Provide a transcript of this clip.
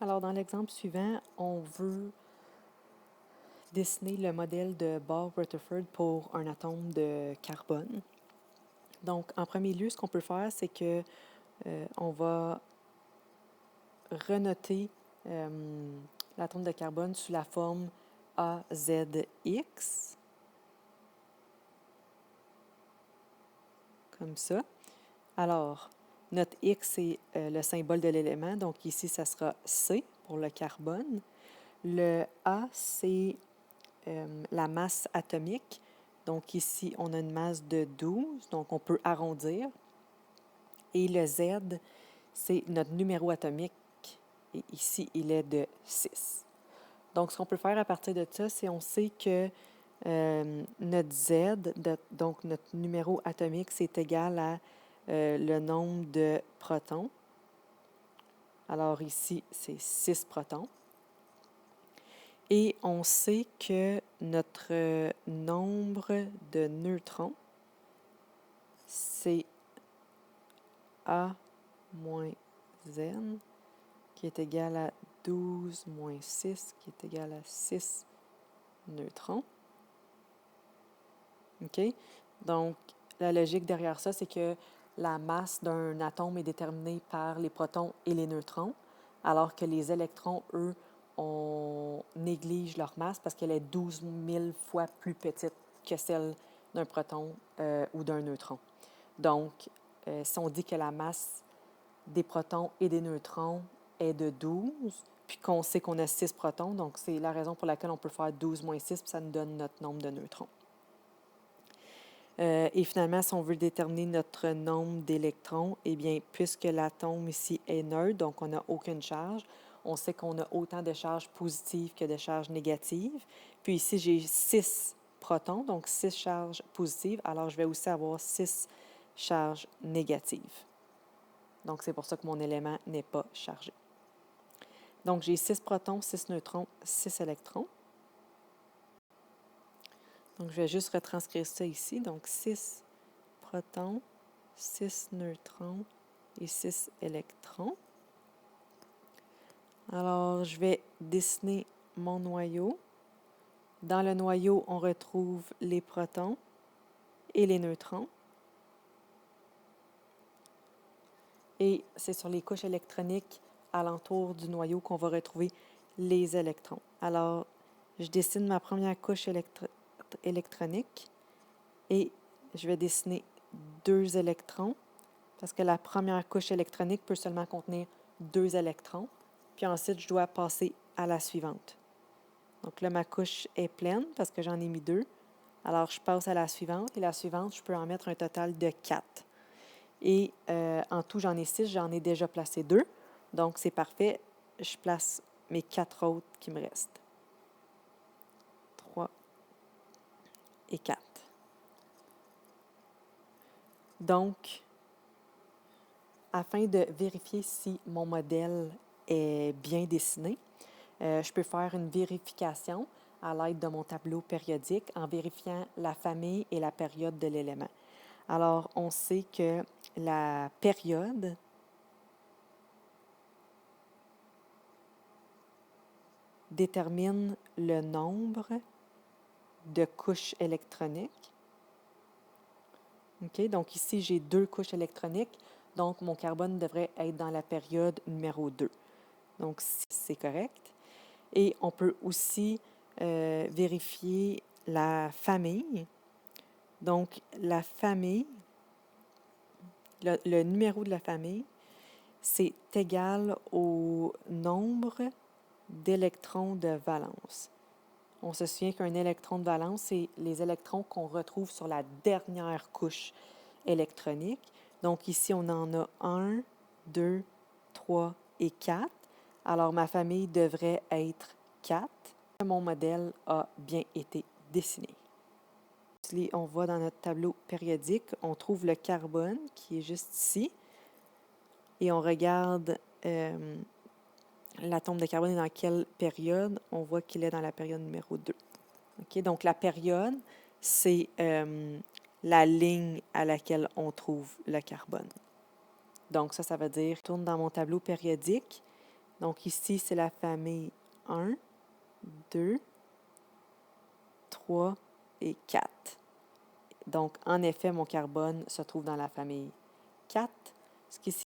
Alors, dans l'exemple suivant, on veut dessiner le modèle de Ball-Rutherford pour un atome de carbone. Donc, en premier lieu, ce qu'on peut faire, c'est que on va renoter l'atome de carbone sous la forme AZX, comme ça. Alors, notre X, c'est le symbole de l'élément, donc ici, ça sera C pour le carbone. Le A, c'est la masse atomique. Donc ici, on a une masse de 12, donc on peut arrondir. Et le Z, c'est notre numéro atomique. Et ici, il est de 6. Donc, ce qu'on peut faire à partir de ça, c'est on sait que notre Z, donc notre numéro atomique, c'est égal à le nombre de protons. Alors ici, c'est 6 protons. Et on sait que notre nombre de neutrons, c'est A moins N, qui est égal à 12 moins 6, qui est égal à 6 neutrons. OK? Donc, la logique derrière ça, c'est que la masse d'un atome est déterminée par les protons et les neutrons, alors que les électrons, eux, on néglige leur masse parce qu'elle est 12 000 fois plus petite que celle d'un proton ou d'un neutron. Donc, si on dit que la masse des protons et des neutrons est de 12, puis qu'on sait qu'on a 6 protons, donc c'est la raison pour laquelle on peut faire 12 moins 6, puis ça nous donne notre nombre de neutrons. Et finalement, si on veut déterminer notre nombre d'électrons, eh bien, puisque l'atome ici est neutre, donc on n'a aucune charge, on sait qu'on a autant de charges positives que de charges négatives. Puis ici, j'ai 6 protons, donc 6 charges positives. Alors, je vais aussi avoir 6 charges négatives. Donc, c'est pour ça que mon élément n'est pas chargé. Donc, j'ai 6 protons, 6 neutrons, 6 électrons. Donc, je vais juste retranscrire ça ici. Donc, 6 protons, 6 neutrons et 6 électrons. Alors, je vais dessiner mon noyau. Dans le noyau, on retrouve les protons et les neutrons. Et c'est sur les couches électroniques alentour du noyau qu'on va retrouver les électrons. Alors, je dessine ma première couche électronique et je vais dessiner 2 électrons parce que la première couche électronique peut seulement contenir 2 électrons. Puis ensuite, je dois passer à la suivante. Donc là, ma couche est pleine parce que j'en ai mis 2. Alors, je passe à la suivante et la suivante, je peux en mettre un total de 4. Et en tout, j'en ai 6, j'en ai déjà placé 2. Donc, c'est parfait. Je place mes 4 autres qui me restent. 3 et 4. Donc, afin de vérifier si mon modèle est bien dessiné, je peux faire une vérification à l'aide de mon tableau périodique en vérifiant la famille et la période de l'élément. Alors, on sait que la période détermine le nombre de couches électroniques. OK? Donc ici, j'ai 2 couches électroniques, donc mon carbone devrait être dans la période numéro 2. Donc, c'est correct. Et on peut aussi vérifier la famille. Donc, la famille, le numéro de la famille, c'est égal au nombre d'électrons de valence. On se souvient qu'un électron de valence, c'est les électrons qu'on retrouve sur la dernière couche électronique. Donc ici, on en a 1, 2, 3 et 4. Alors ma famille devrait être 4. Mon modèle a bien été dessiné. On voit dans notre tableau périodique, on trouve le carbone qui est juste ici. Et on regarde l'atome de carbone est dans quelle période. On voit qu'il est dans la période numéro 2. Okay? Donc, la période, c'est la ligne à laquelle on trouve le carbone. Donc, ça veut dire, je tourne dans mon tableau périodique Donc ici, c'est la famille 1, 2, 3 et 4. Donc, en effet, mon carbone se trouve dans la famille 4, ce qui